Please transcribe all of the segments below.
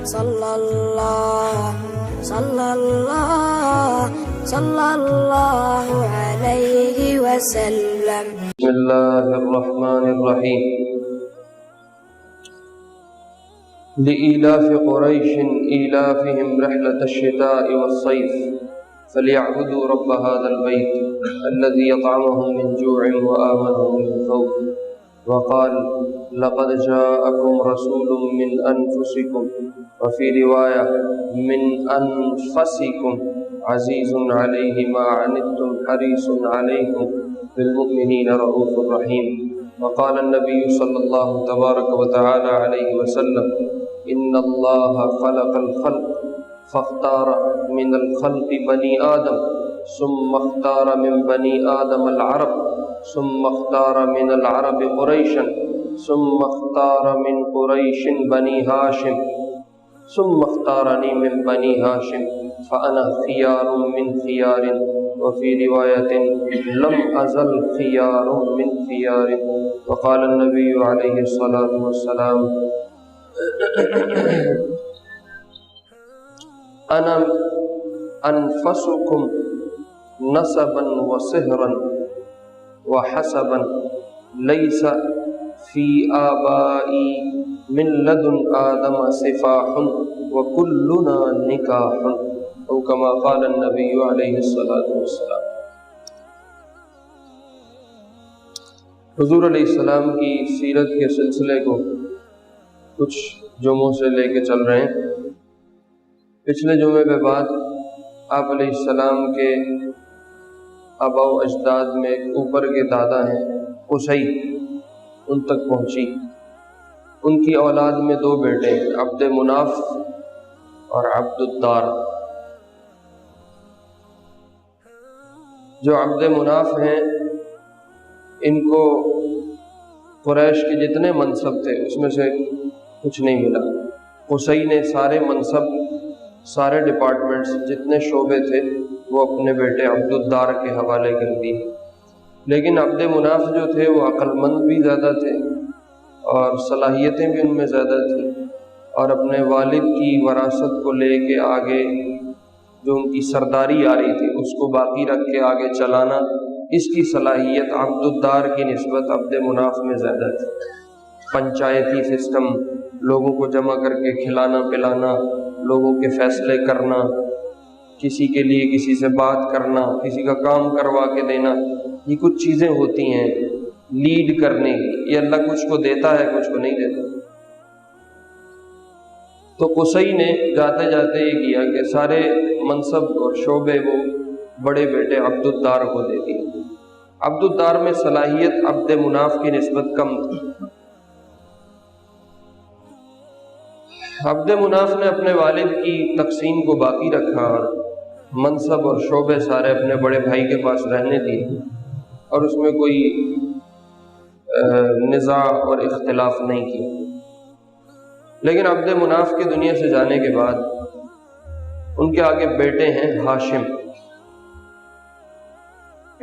صلی اللہ علیہ وسلم۔ بسم اللہ الرحمن الرحیم۔ لإيلاف قريش إيلافهم رحلة الشتاء والصيف فليعبدوا رب هذا البيت الذي يطعمهم من جوع وآمنهم من خوف وقال لقد جاءكم رسول من أنفسكم وفي رواية من أنفسكم عزيز عليه ما عنتم حريص عليكم بالمؤمنين رؤوف رحيم وقال النبي صلى الله تبارك وتعالى عليه وسلم إن الله خلق الخلق فاختار من الخلق بني آدم ثم اختار من بني آدم العرب ثم اختار من العرب قريشا ثم اختار من قريش بني هاشم ثم اختارني من بني هاشم فأنا خيار من خيار وفي رواية لم أزل خيار من خيار وقال النبي عليه الصلاة والسلام أنا أنفسكم نسبا وصهرا وحسبا ليس في آبائي من لدن آدم سفاح وكلنا نكاح او كما قال النبي عليه الصلاة والسلام۔ حضور علیہ السلام کی سیرت کے سلسلے کو کچھ جمعوں سے لے کے چل رہے ہیں۔ پچھلے جمعے کے بعد آپ علیہ السلام کے آباء و اجداد میں اوپر کے دادا ہیں قصی، ان تک پہنچی۔ ان کی اولاد میں دو بیٹے ہیں، عبد مناف اور عبد الدار۔ جو عبد مناف ہیں ان کو قریش کے جتنے منصب تھے اس میں سے کچھ نہیں ملا۔ قصی نے سارے منصب، سارے ڈپارٹمنٹس، جتنے شعبے تھے وہ اپنے بیٹے عبد الدار کے حوالے کر دی۔ لیکن عبد مناف جو تھے وہ عقل مند بھی زیادہ تھے اور صلاحیتیں بھی ان میں زیادہ تھیں، اور اپنے والد کی وراثت کو لے کے آگے جو ان کی سرداری آ رہی تھی اس کو باقی رکھ کے آگے چلانا، اس کی صلاحیت عبد الدار کی نسبت عبد مناف میں زیادہ تھی۔ پنچایتی سسٹم، لوگوں کو جمع کر کے کھلانا پلانا، لوگوں کے فیصلے کرنا، کسی کے لیے کسی سے بات کرنا، کسی کا کام کروا کے دینا، یہ کچھ چیزیں ہوتی ہیں لیڈ کرنے کی۔ یہ اللہ کچھ کو دیتا ہے کچھ کو نہیں دیتا۔ تو قصی نے جاتے جاتے یہ کیا کہ سارے منصب اور شعبے وہ بڑے بیٹے عبد الدار کو دے دیے۔ عبد الدار میں صلاحیت عبد مناف کی نسبت کم تھی۔ عبد مناف نے اپنے والد کی تقسیم کو باقی رکھا اور منصب اور شعبے سارے اپنے بڑے بھائی کے پاس رہنے دیے، اور اس میں کوئی نزاع اور اختلاف نہیں کیا۔ لیکن عبد مناف کے دنیا سے جانے کے بعد ان کے آگے بیٹے ہیں ہاشم،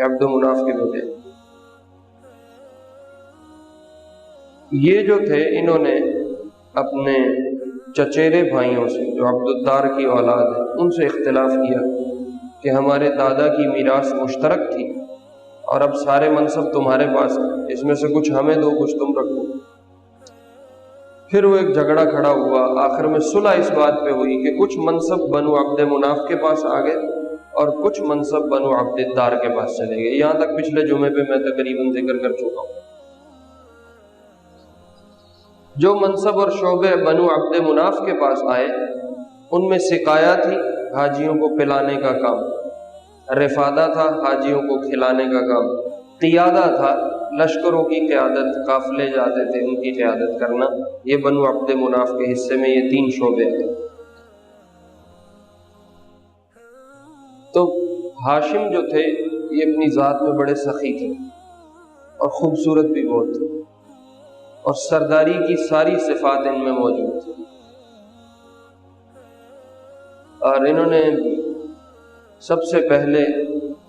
عبد مناف کے بیٹے۔ یہ جو تھے انہوں نے اپنے چچیرے بھائیوں سے جو عبد الدار کی اولاد ہے ان سے اختلاف کیا کہ ہمارے دادا کی میراث مشترک تھی اور اب سارے منصب تمہارے پاس ہیں، اس میں سے کچھ ہمیں دو کچھ تم رکھو۔ پھر وہ ایک جھگڑا کھڑا ہوا، آخر میں صلح اس بات پہ ہوئی کہ کچھ منصب بنو عبد مناف کے پاس آ گئے اور کچھ منصب بنو عبد الدار کے پاس چلے گئے۔ یہاں تک پچھلے جمعے پہ میں تقریباً ذکر کر چکا ہوں۔ جو منصب اور شعبے بنو عبد مناف کے پاس آئے ان میں سقایا تھی، حاجیوں کو پلانے کا کام، رفادہ تھا، حاجیوں کو کھلانے کا کام، قیادہ تھا، لشکروں کی قیادت، قافلے جاتے تھے ان کی قیادت کرنا، یہ بنو عبد مناف کے حصے میں یہ تین شعبے تھے۔ تو ہاشم جو تھے یہ اپنی ذات میں بڑے سخی تھے اور خوبصورت بھی بہت تھے، اور سرداری کی ساری صفات ان میں موجود تھی، اور انہوں نے سب سے پہلے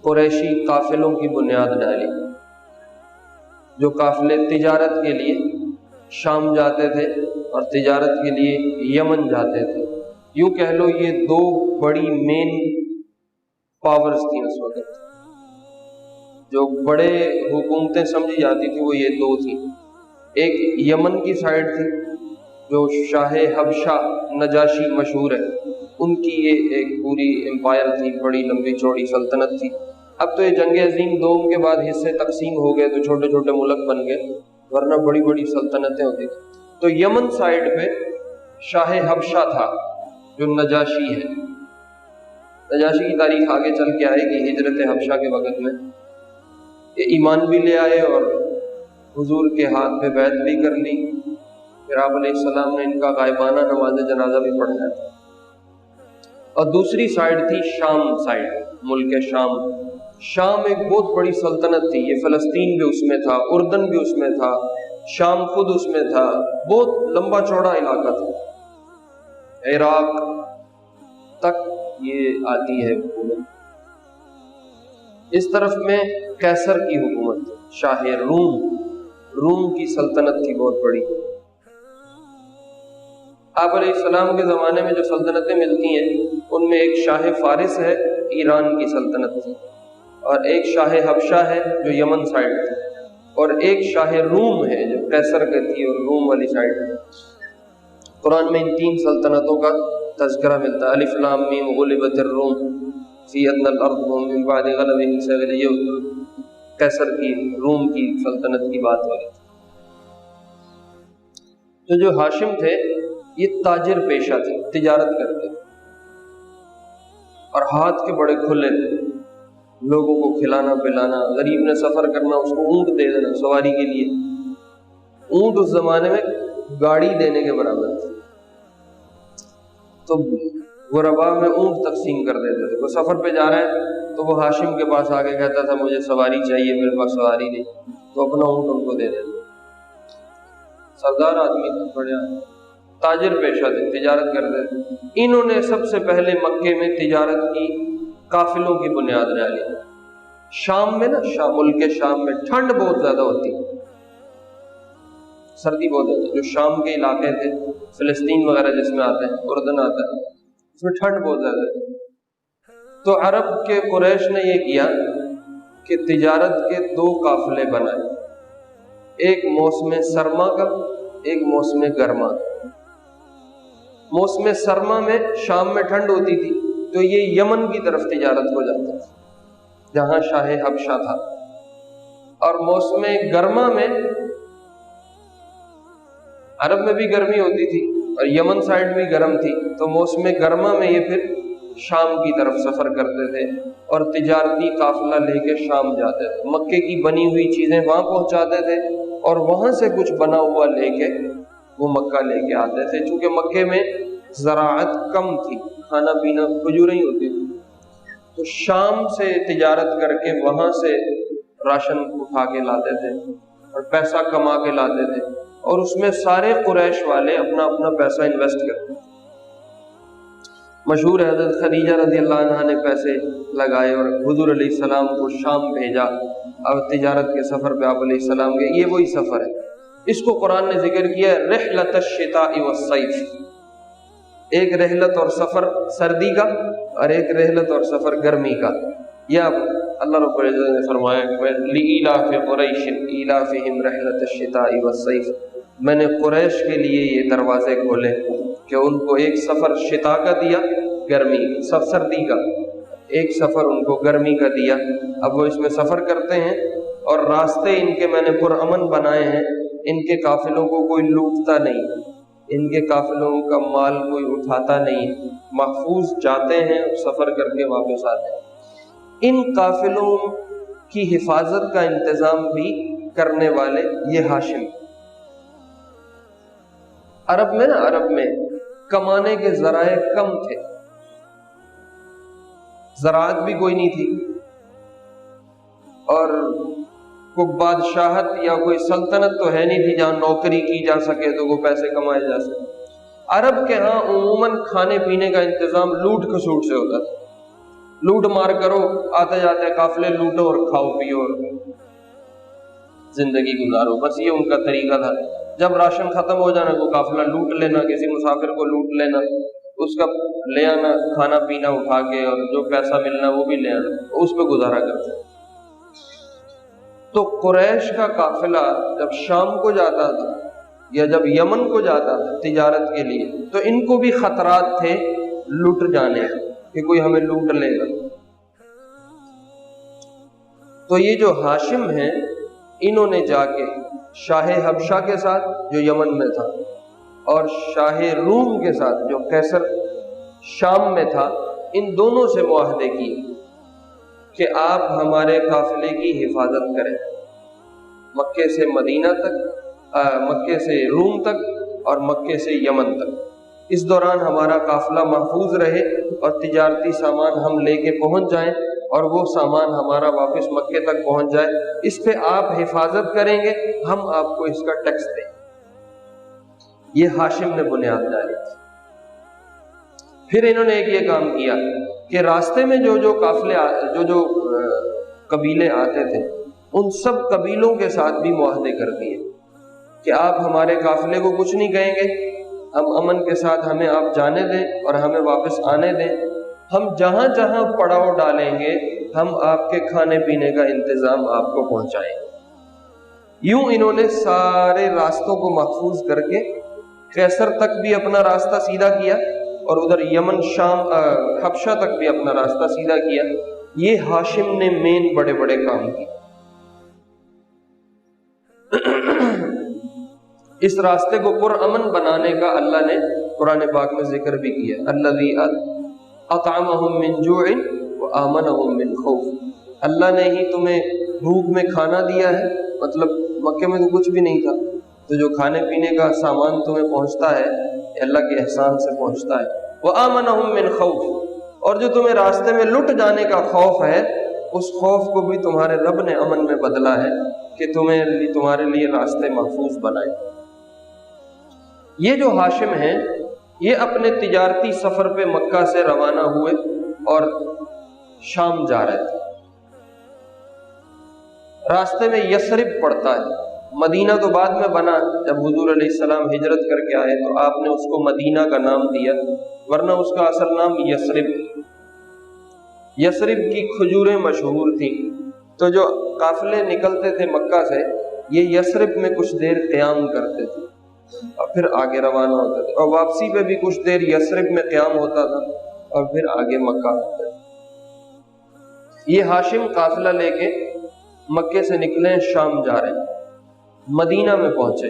قریشی قافلوں کی بنیاد ڈالی، جو قافلے تجارت کے لیے شام جاتے تھے اور تجارت کے لیے یمن جاتے تھے۔ یوں کہہ لو یہ دو بڑی مین پاورز تھیں اس وقت، جو بڑے حکومتیں سمجھی جاتی تھی وہ یہ دو تھیں۔ ایک یمن کی سائڈ تھی جو شاہ حبشہ نجاشی مشہور ہے، ان کی یہ ایک پوری امپائر تھی، بڑی لمبی چوڑی سلطنت تھی۔ اب تو یہ جنگ عظیم دوم کے بعد حصے تقسیم ہو گئے تو چھوٹے چھوٹے ملک بن گئے، ورنہ بڑی بڑی سلطنتیں ہوتی تھیں۔ تو یمن سائڈ پہ شاہ حبشہ تھا جو نجاشی ہے۔ نجاشی کی تاریخ آگے چل کے آئے گی، ہجرت حبشہ کے وقت میں یہ ایمان بھی لے آئے اور حضور کے ہاتھ پہ بیعت بھی کر لی، پھر آپ علیہ السلام نے ان کا غائبانہ نماز جنازہ بھی پڑھایا تھا۔ اور دوسری سائڈ تھی شام سائڈ، ملک شام۔ شام ایک بہت بڑی سلطنت تھی، یہ فلسطین بھی اس میں تھا، اردن بھی اس میں تھا، شام خود اس میں تھا، بہت لمبا چوڑا علاقہ تھا، عراق تک یہ آتی ہے حکومت۔ اس طرف میں قیصر کی حکومت تھی، شاہ روم کی سلطنت تھی بہت بڑی۔ آپ علیہ السلام کے زمانے میں جو سلطنتیں ملتی ہیں ان میں ایک شاہ فارس ہے، ایران کی سلطنت تھی، اور ایک شاہ حبشہ ہے جو یمن سائڈ تھی، اور ایک شاہ روم ہے جو قیصر کی تھی اور روم والی سائڈ تھی۔ قرآن میں ان تین سلطنتوں کا تذکرہ ملتا ہے، الف لام میم غلبت الروم فی ادنی الارض وهم من بعد غلبهم سيغلبون، قیصر کی روم کی سلطنت کی بات ہو رہی تھی۔ تو جو ہاشم تھے یہ تاجر پیشہ تھے، تجارت کرتے اور ہاتھ کے بڑے کھلے تھے، لوگوں کو کھلانا پلانا، غریب نے سفر کرنا اس کو اونٹ دے دینا سواری کے لیے۔ اونٹ اس زمانے میں گاڑی دینے کے برابر تھے، تو غربا میں اونٹ تقسیم کر دیتے تھے۔ وہ سفر پہ جا رہے ہیں تو وہ ہاشم کے پاس آ کے کہتا تھا مجھے سواری چاہیے، میرے پاس سواری نہیں، تو اپنا اونٹ ان کو دے دیتے۔ سردار آدمی تھا، بڑھیا تاجر پیشہ تھے، تجارت کرتے تھے۔ انہوں نے سب سے پہلے مکے میں تجارت کی قافلوں کی بنیاد ڈالی۔ شام میں نا، ملک شام میں ٹھنڈ بہت زیادہ ہوتی، سردی بہت زیادہ، جو شام کے علاقے تھے، فلسطین وغیرہ جس میں آتے ہیں، اردن آتا ہے، اس میں ٹھنڈ بہت زیادہ ہے۔ تو عرب کے قریش نے یہ کیا کہ تجارت کے دو قافلے بنائے، ایک موسم سرما کا، ایک موسم گرما۔ موسم سرما میں شام میں ٹھنڈ ہوتی تھی تو یہ یمن کی طرف تجارت ہو جاتی تھی جہاں شاہ حبشہ تھا، اور موسم گرما میں عرب میں بھی گرمی ہوتی تھی اور یمن سائڈ بھی گرم تھی، تو موسم گرما میں یہ پھر شام کی طرف سفر کرتے تھے اور تجارتی قافلہ لے کے شام جاتے تھے، مکے کی بنی ہوئی چیزیں وہاں پہنچاتے تھے اور وہاں سے کچھ بنا ہوا لے کے وہ مکہ لے کے آتے تھے۔ چونکہ مکے میں زراعت کم تھی، کھانا پینا کھجوریں ہی ہوتی تھی، تو شام سے تجارت کر کے وہاں سے راشن اٹھا کے لاتے تھے اور پیسہ کما کے لاتے تھے، اور اس میں سارے قریش والے اپنا اپنا پیسہ انویسٹ کرتے تھے۔ مشہور ہے حضرت خدیجہ رضی اللہ عنہا نے پیسے لگائے اور حضور علیہ السلام کو شام بھیجا، اور تجارت کے سفر پہ آپ علیہ السلام گئے۔ یہ وہی سفر ہے، اس کو قرآن نے ذکر کیا ہے رحلۃ الشتاء والصیف، ایک رحلت اور سفر سردی کا اور ایک رحلت اور سفر گرمی کا۔ یا اللہ رب العزت نے فرمایا کہ لإیلاف قریش ایلافہم رحلۃ الشتاء والصیف، میں نے قریش کے لیے یہ دروازے کھولے کہ ان کو ایک سفر شتاء کا دیا، گرمی سردی کا، ایک سفر ان کو گرمی کا دیا۔ اب وہ اس میں سفر کرتے ہیں اور راستے ان کے میں نے پرامن بنائے ہیں، ان کے قافلوں کو کوئی لوٹتا نہیں، ان کے قافلوں کا مال کوئی اٹھاتا نہیں، محفوظ جاتے ہیں اور سفر کر کے واپس آتے ہیں۔ ان قافلوں کی حفاظت کا انتظام بھی کرنے والے یہ ہاشم۔ عرب میں کمانے کے ذرائع کم تھے، زراعت بھی کوئی نہیں تھی، اور کوئی بادشاہت یا کوئی سلطنت تو ہے نہیں تھی جہاں نوکری کی جا سکے تو وہ پیسے کمائے جا سکے۔ عرب کے ہاں عموماً کھانے پینے کا انتظام لوٹ کھسوٹ سے ہوتا تھا، لوٹ مار کرو، آتے جاتے قافلے لوٹو اور کھاؤ پیو اور زندگی گزارو، بس یہ ان کا طریقہ تھا۔ جب راشن ختم ہو جانا کو قافلہ لوٹ لینا، کسی مسافر کو لوٹ لینا، اس کا لے آنا، کھانا پینا اٹھا کے، اور جو پیسہ ملنا وہ بھی لے آنا، اس پہ گزارا کرتے ہیں۔ تو قریش کا قافلہ جب شام کو جاتا تھا یا جب یمن کو جاتا تھا تجارت کے لیے، تو ان کو بھی خطرات تھے لوٹ جانے کہ کوئی ہمیں لوٹ لے گا۔ تو یہ جو ہاشم ہیں، انہوں نے جا کے شاہ حبشہ کے ساتھ جو یمن میں تھا، اور شاہ روم کے ساتھ جو قیصر شام میں تھا، ان دونوں سے معاہدے کیے کہ آپ ہمارے قافلے کی حفاظت کریں، مکے سے مدینہ تک، مکے سے روم تک، اور مکے سے یمن تک۔ اس دوران ہمارا قافلہ محفوظ رہے اور تجارتی سامان ہم لے کے پہنچ جائیں، اور وہ سامان ہمارا واپس مکے تک پہنچ جائے۔ اس پہ آپ حفاظت کریں گے، ہم آپ کو اس کا ٹیکس دیں۔ یہ ہاشم نے بنیاد ڈالی۔ پھر انہوں نے ایک یہ کام کیا کہ راستے میں جو قافلے جو قبیلے آتے تھے، ان سب قبیلوں کے ساتھ بھی معاہدے کر دیے کہ آپ ہمارے قافلے کو کچھ نہیں کہیں گے، ہم امن کے ساتھ ہمیں آپ جانے دیں اور ہمیں واپس آنے دیں، ہم جہاں جہاں پڑاؤ ڈالیں گے ہم آپ کے کھانے پینے کا انتظام آپ کو پہنچائیں گے۔ یوں انہوں نے سارے راستوں کو محفوظ کر کے قیصر تک بھی اپنا راستہ سیدھا کیا، اور ادھر یمن، شام، حبشہ تک بھی اپنا راستہ سیدھا کیا۔ یہ ہاشم نے مین بڑے بڑے کام کیے۔ اس راستے کو پرامن بنانے کا اللہ نے قرآن پاک میں ذکر بھی کیا، الذی اطعمہم من جوع وآمنہم من خوف۔ اللہ نے ہی تمہیں بھوک میں کھانا دیا ہے، مطلب مکے میں تو کچھ بھی نہیں تھا، تو جو کھانے پینے کا سامان تمہیں پہنچتا ہے اللہ کے احسان سے پہنچتا ہے۔ وآمنہم من خوف، اور جو تمہیں راستے میں لٹ جانے کا خوف ہے، اس خوف کو بھی تمہارے رب نے امن میں بدلا ہے کہ تمہارے لیے راستے محفوظ بنائے۔ یہ جو ہاشم ہیں، یہ اپنے تجارتی سفر پہ مکہ سے روانہ ہوئے اور شام جا رہے تھے۔ راستے میں یثرب پڑتا ہے، مدینہ تو بعد میں بنا، جب حضور علیہ السلام ہجرت کر کے آئے تو آپ نے اس کو مدینہ کا نام دیا، ورنہ اس کا اصل نام یثرب۔ یثرب کی کھجوریں مشہور تھیں، تو جو قافلے نکلتے تھے مکہ سے، یہ یثرب میں کچھ دیر قیام کرتے تھے اور پھر آگے روانہ ہوتے تھے، اور واپسی پہ بھی کچھ دیر یثرب میں قیام ہوتا تھا اور پھر آگے مکہ ہوتے تھے۔ یہ ہاشم قافلہ لے کے مکے سے نکلے، شام جا رہے ہیں، مدینہ میں پہنچے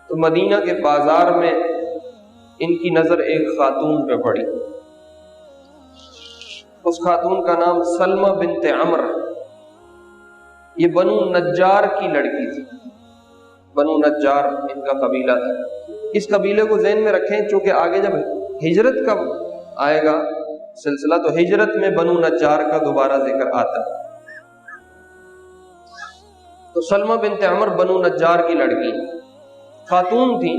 تو مدینہ کے بازار میں ان کی نظر ایک خاتون پہ پڑی۔ اس خاتون کا نام سلمہ بنت عمر، یہ بنو نجار کی لڑکی تھی۔ بنو نجار ان کا قبیلہ تھا۔ اس قبیلے کو ذہن میں رکھیں، چونکہ آگے جب ہجرت کا آئے گا سلسلہ تو ہجرت میں بنو نجار کا دوبارہ ذکر آتا ہے۔ تو سلمہ بنت عمر بنو نجار کی لڑکی خاتون تھی،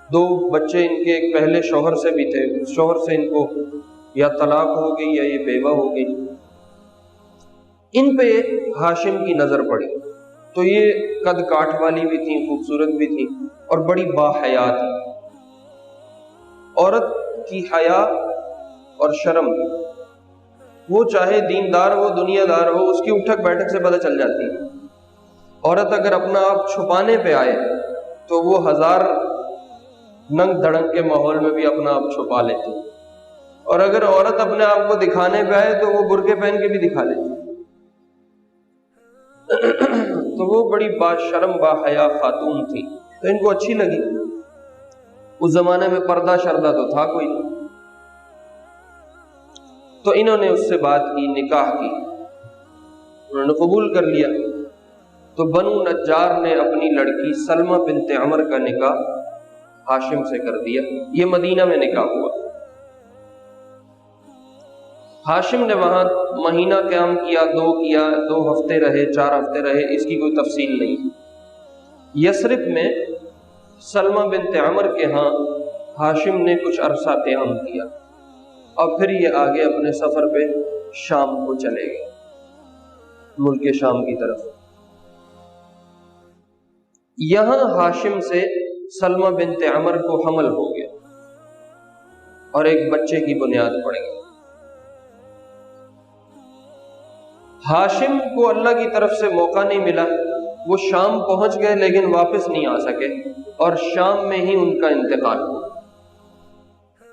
2 بچے ان کے ایک پہلے شوہر سے بھی تھے، اس شوہر سے ان کو یا طلاق ہو گئی یا یہ بیوہ ہو گئی۔ ان پہ ہاشم کی نظر پڑی، تو یہ قد کاٹ والی بھی تھیں، خوبصورت بھی تھیں اور بڑی باحیا تھی۔ عورت کی حیا اور شرم، وہ چاہے دیندار ہو دنیا دار ہو، اس کی اٹھک بیٹھک سے پتہ چل جاتی ہے۔ عورت اگر اپنا آپ چھپانے پہ آئے تو وہ 1000 ننگ دھڑنگ کے ماحول میں بھی اپنا آپ چھپا لیتی، اور اگر عورت اپنے آپ کو دکھانے پہ آئے تو وہ برقعے پہن کے بھی دکھا لیتی۔ تو وہ بڑی با شرم با حیا خاتون تھی، تو ان کو اچھی لگی۔ اس زمانے میں پردہ شردہ تو تھا کوئی نہیں، تو انہوں نے اس سے بات کی، نکاح کی، انہوں نے قبول کر لیا۔ تو بنو نجار نے اپنی لڑکی سلمہ بنت عمر کا نکاح ہاشم سے کر دیا۔ یہ مدینہ میں نکاح ہوا۔ ہاشم نے وہاں مہینہ قیام کیا، 2 ہفتے رہے، 4 ہفتے رہے، اس کی کوئی تفصیل نہیں۔ یثرب میں سلمہ بنت عمر کے ہاں ہاشم نے کچھ عرصہ قیام کیا، اور پھر یہ آگے اپنے سفر پہ شام کو چلے گئے، ملک شام کی طرف۔ یہاں ہاشم سے سلمہ بنت عمر کو حمل ہو گیا، اور ایک بچے کی بنیاد پڑ گئی۔ ہاشم کو اللہ کی طرف سے موقع نہیں ملا، وہ شام پہنچ گئے لیکن واپس نہیں آ سکے، اور شام میں ہی ان کا انتقال ہوا۔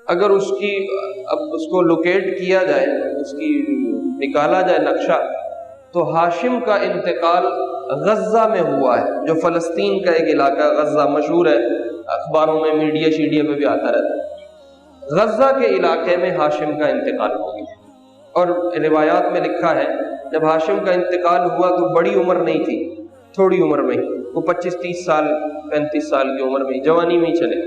اگر اب اس کو لوکیٹ کیا جائے، اس کی نکالا جائے نقشہ، تو ہاشم کا انتقال غزہ میں ہوا ہے، جو فلسطین کا ایک علاقہ غزہ مشہور ہے، اخباروں میں میڈیا شیڈیا پہ بھی آتا رہتا ہے۔ غزہ کے علاقے میں ہاشم کا انتقال ہو گیا، اور روایات میں لکھا ہے جب ہاشم کا انتقال ہوا تو بڑی عمر نہیں تھی، تھوڑی عمر میں، وہ 25-30 سال 35 سال کی عمر میں، جوانی میں ہی چلے۔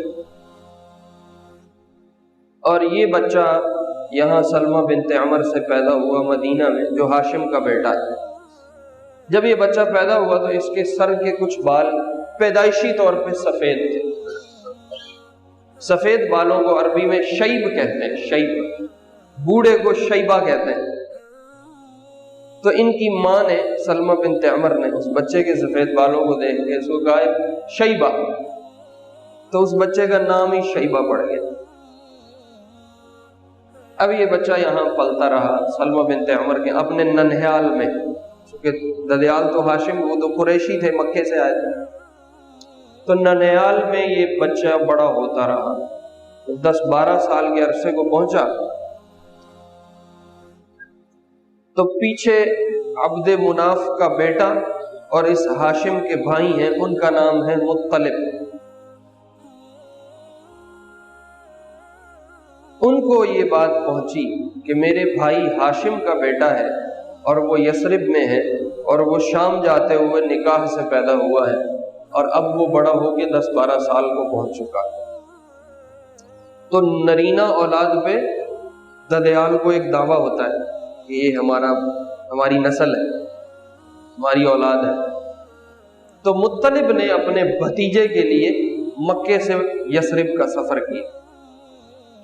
اور یہ بچہ یہاں سلمہ بنت عمر سے پیدا ہوا مدینہ میں، جو ہاشم کا بیٹا ہے۔ جب یہ بچہ پیدا ہوا تو اس کے سر کے کچھ بال پیدائشی طور پہ سفید تھے۔ سفید بالوں کو عربی میں شیب کہتے ہیں، شیب، بوڑھے کو شیبہ کہتے ہیں۔ تو ان کی ماں نے، سلمہ بنت عمر نے، اس بچے کے سفید بالوں کو دیکھ کے اس کو کہا شیبہ، تو اس بچے کا نام ہی شیبہ پڑ گیا۔ اب یہ بچہ یہاں پلتا رہا سلمہ بنت عمر کے اپنے ننھیال میں، چونکہ ددیال تو ہاشم، وہ تو قریشی تھے، مکے سے آئے تھے، تو ننھیال میں یہ بچہ بڑا ہوتا رہا، 10-12 سال کے عرصے کو پہنچا تو پیچھے عبد مناف کا بیٹا اور اس ہاشم کے بھائی ہیں، ان کا نام ہے مطلب۔ ان کو یہ بات پہنچی کہ میرے بھائی ہاشم کا بیٹا ہے اور وہ یثرب میں ہے، اور وہ شام جاتے ہوئے نکاح سے پیدا ہوا ہے، اور اب وہ بڑا ہو کے 10-12 سال کو پہنچ چکا۔ تو نرینہ اولاد پہ ددیال کو ایک دعویٰ ہوتا ہے کہ یہ ہماری نسل ہے، ہماری اولاد ہے۔ تو مطلب نے اپنے بھتیجے کے لیے مکے سے یثرب کا سفر کیا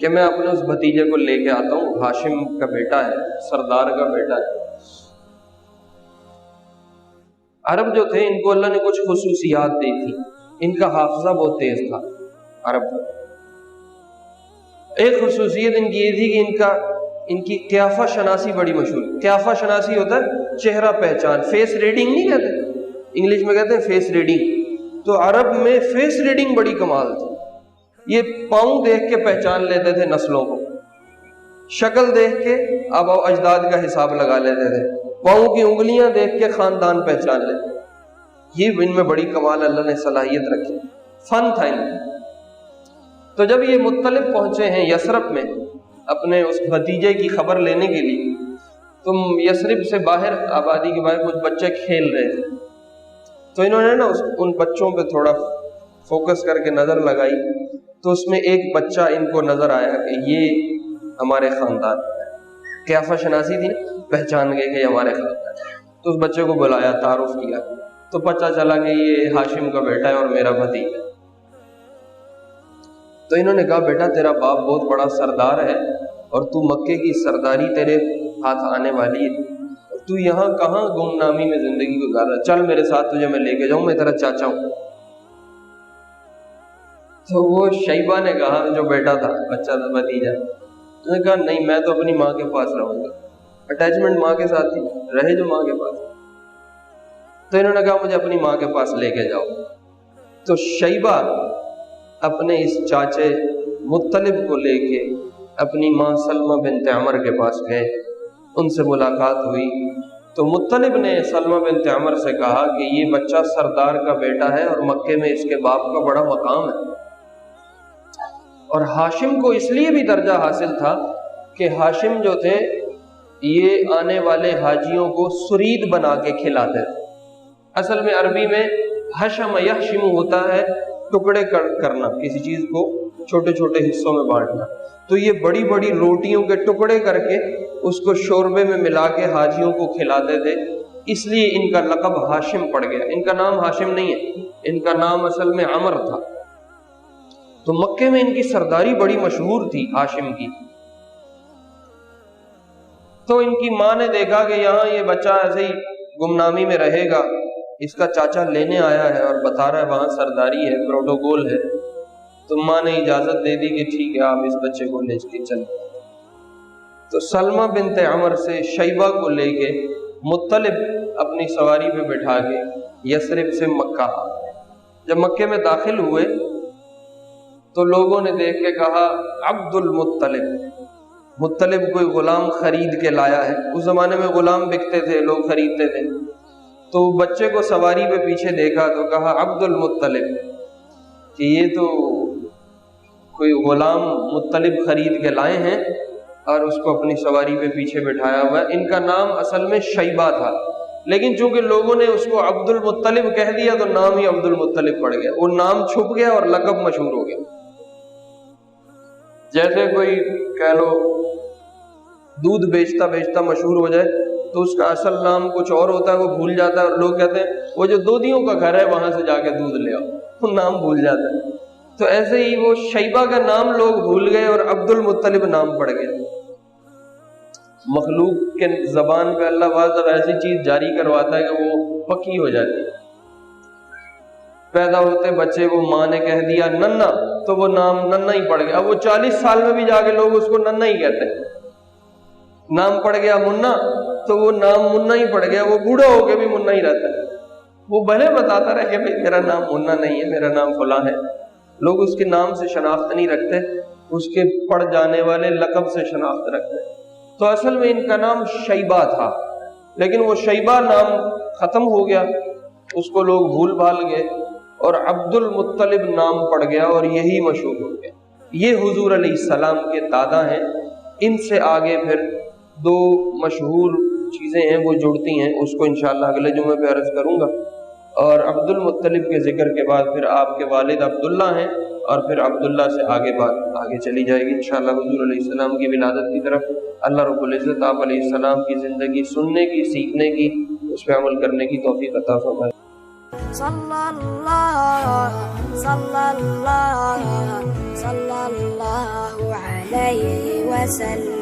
کہ میں اپنے اس بھتیجے کو لے کے آتا ہوں، ہاشم کا بیٹا ہے، سردار کا بیٹا ہے۔ عرب جو تھے ان کو اللہ نے کچھ خصوصیات دی تھی، ان کا حافظہ بہت تیز تھا عرب کا۔ ایک خصوصیت ان کی یہ تھی کہ ان کی قیافہ شناسی بڑی مشہور۔ قیافہ شناسی ہوتا ہے چہرہ پہچان، فیس ریڈنگ نہیں کہتے، انگلش میں کہتے ہیں فیس ریڈنگ۔ تو عرب میں فیس ریڈنگ بڑی کمال تھی، یہ پاؤں دیکھ کے پہچان لیتے تھے نسلوں کو، شکل دیکھ کے آباء و اجداد کا حساب لگا لیتے تھے، پاؤں کی انگلیاں دیکھ کے خاندان پہچان لیتے۔ یہ ان میں بڑی کمال اللہ نے صلاحیت رکھی، فن تھا ان میں۔ تو جب یہ مطلب پہنچے ہیں یثرب میں اپنے اس بھتیجے کی خبر لینے کے لیے، تو یثرب سے باہر، آبادی کے باہر کچھ بچے کھیل رہے تھے، تو انہوں نے ان بچوں پہ تھوڑا فوکس کر کے نظر لگائی، تو اس میں ایک بچہ ان کو نظر آیا کہ یہ ہمارے خاندان، قیافہ شناسی تھی، پہچان گئے کہ یہ ہمارے خاندان۔ تو اس بچے کو بلایا، تعارف کیا، تو پتہ چلا کہ یہ ہاشم کا بیٹا ہے اور میرا بھتیجا۔ تو انہوں نے کہا بیٹا تیرا باپ بہت بڑا سردار ہے اور تو مکے کی سرداری تیرے ہاتھ آنے والی ہے، اور تو یہاں کہاں گمنامی میں زندگی گزار رہا ہے، چل میرے ساتھ تجھے میں لے کے جاؤں، میں تیرا چاچا ہوں۔ تو وہ شیبہ نے کہا، جو بیٹا تھا، بچہ تھا، بھتیجا، اس نے کہا نہیں میں تو اپنی ماں کے پاس رہوں گا، اٹیچمنٹ ماں کے ساتھ ہی رہے جو ماں کے پاس۔ تو انہوں نے کہا مجھے اپنی ماں کے پاس لے کے جاؤ۔ تو شیبہ اپنے اس چاچے مطلب کو لے کے اپنی ماں سلمہ بنت عمر کے پاس گئے، ان سے ملاقات ہوئی۔ تو مطلب نے سلمہ بنت عمر سے کہا کہ یہ بچہ سردار کا بیٹا ہے اور مکے میں اس کے باپ کا بڑا مقام ہے، اور ہاشم کو اس لیے بھی درجہ حاصل تھا کہ ہاشم جو تھے یہ آنے والے حاجیوں کو سرید بنا کے کھلاتے تھے۔ اصل میں عربی میں حشم یحشم ہوتا ہے ٹکڑے کرنا، کسی چیز کو چھوٹے چھوٹے حصوں میں بانٹنا۔ تو یہ بڑی بڑی روٹیوں کے ٹکڑے کر کے اس کو شوربے میں ملا کے حاجیوں کو کھلاتے تھے، اس لیے ان کا لقب ہاشم پڑ گیا۔ ان کا نام ہاشم نہیں ہے، ان کا نام اصل میں عمر تھا۔ تو مکے میں ان کی سرداری بڑی مشہور تھی ہاشم کی۔ تو ان کی ماں نے دیکھا کہ یہاں یہ بچہ ایسے ہی گمنامی میں رہے گا، اس کا چاچا لینے آیا ہے اور بتا رہا ہے وہاں سرداری ہے، پروٹوکول ہے، تو ماں نے اجازت دے دی کہ ٹھیک ہے آپ اس بچے کو لے کے چلیں۔ تو سلمہ بنت عمر سے شیبہ کو لے کے مطلب اپنی سواری پہ بٹھا کے یثرب سے مکہ آ گئے۔ جب مکے میں داخل ہوئے تو لوگوں نے دیکھ کے کہا عبد المطلب، مطلب کوئی غلام خرید کے لایا ہے۔ اس زمانے میں غلام بکتے تھے، لوگ خریدتے تھے۔ تو بچے کو سواری پہ پیچھے دیکھا تو کہا عبد المطلب، کہ یہ تو کوئی غلام مطلب خرید کے لائے ہیں اور اس کو اپنی سواری پہ پیچھے بٹھایا ہوا ہے۔ ان کا نام اصل میں شیبہ تھا، لیکن چونکہ لوگوں نے اس کو عبد المطلب کہہ دیا تو نام ہی عبد المطلب پڑ گیا، وہ نام چھپ گیا اور لقب مشہور ہو گیا۔ جیسے کوئی کہہ لو دودھ بیچتا بیچتا مشہور ہو جائے تو اس کا اصل نام کچھ اور ہوتا ہے، وہ بھول جاتا ہے اور لوگ کہتے ہیں وہ جو دودھیوں کا گھر ہے وہاں سے جا کے دودھ لے آؤ، وہ نام بھول جاتا ہے۔ تو ایسے ہی وہ شیبہ کا نام لوگ بھول گئے اور عبد المطلب نام پڑ گیا۔ مخلوق کے زبان پہ اللہ بعض ایسی چیز جاری کرواتا ہے کہ وہ پکی ہو جاتی ہے۔ پیدا ہوتے بچے کو ماں نے کہہ دیا ننا تو وہ نام ننا ہی پڑ گیا۔ اب وہ 40 سال میں بھی جا کے لوگ اس کو ننا ہی کہتے ہیں۔ نام پڑ گیا منا تو وہ نام منا ہی پڑ گیا، وہ بوڑھا ہو کے بھی منا ہی رہتا ہے۔ وہ بھلے بتاتا رہے کہ بھئی میرا نام منا نہیں ہے، میرا نام فلاں ہے، لوگ اس کے نام سے شناخت نہیں رکھتے، اس کے پڑ جانے والے لقب سے شناخت رکھتے۔ تو اصل میں ان کا نام شیبہ تھا، لیکن وہ شیبہ نام ختم ہو گیا، اس کو لوگ بھول بھال گئے اور عبد المطلب نام پڑ گیا اور یہی مشہور ہو گیا۔ یہ حضور علیہ السلام کے دادا ہیں۔ ان سے آگے پھر دو مشہور چیزیں ہیں وہ جڑتی ہیں، اس کو انشاءاللہ اگلے جمعے پہ عرض کروں گا۔ اور عبد المطلب کے ذکر کے بعد پھر آپ کے والد عبداللہ ہیں، اور پھر عبداللہ سے آگے بات آگے چلی جائے گی انشاءاللہ حضور علیہ السلام کی ولادت کی طرف۔ اللہ رب العزت آپ علیہ السلام کی زندگی سننے کی، سیکھنے کی، اس پہ عمل کرنے کی توفیق عطا فرمائے۔ صلی اللہ علیہ وسلم۔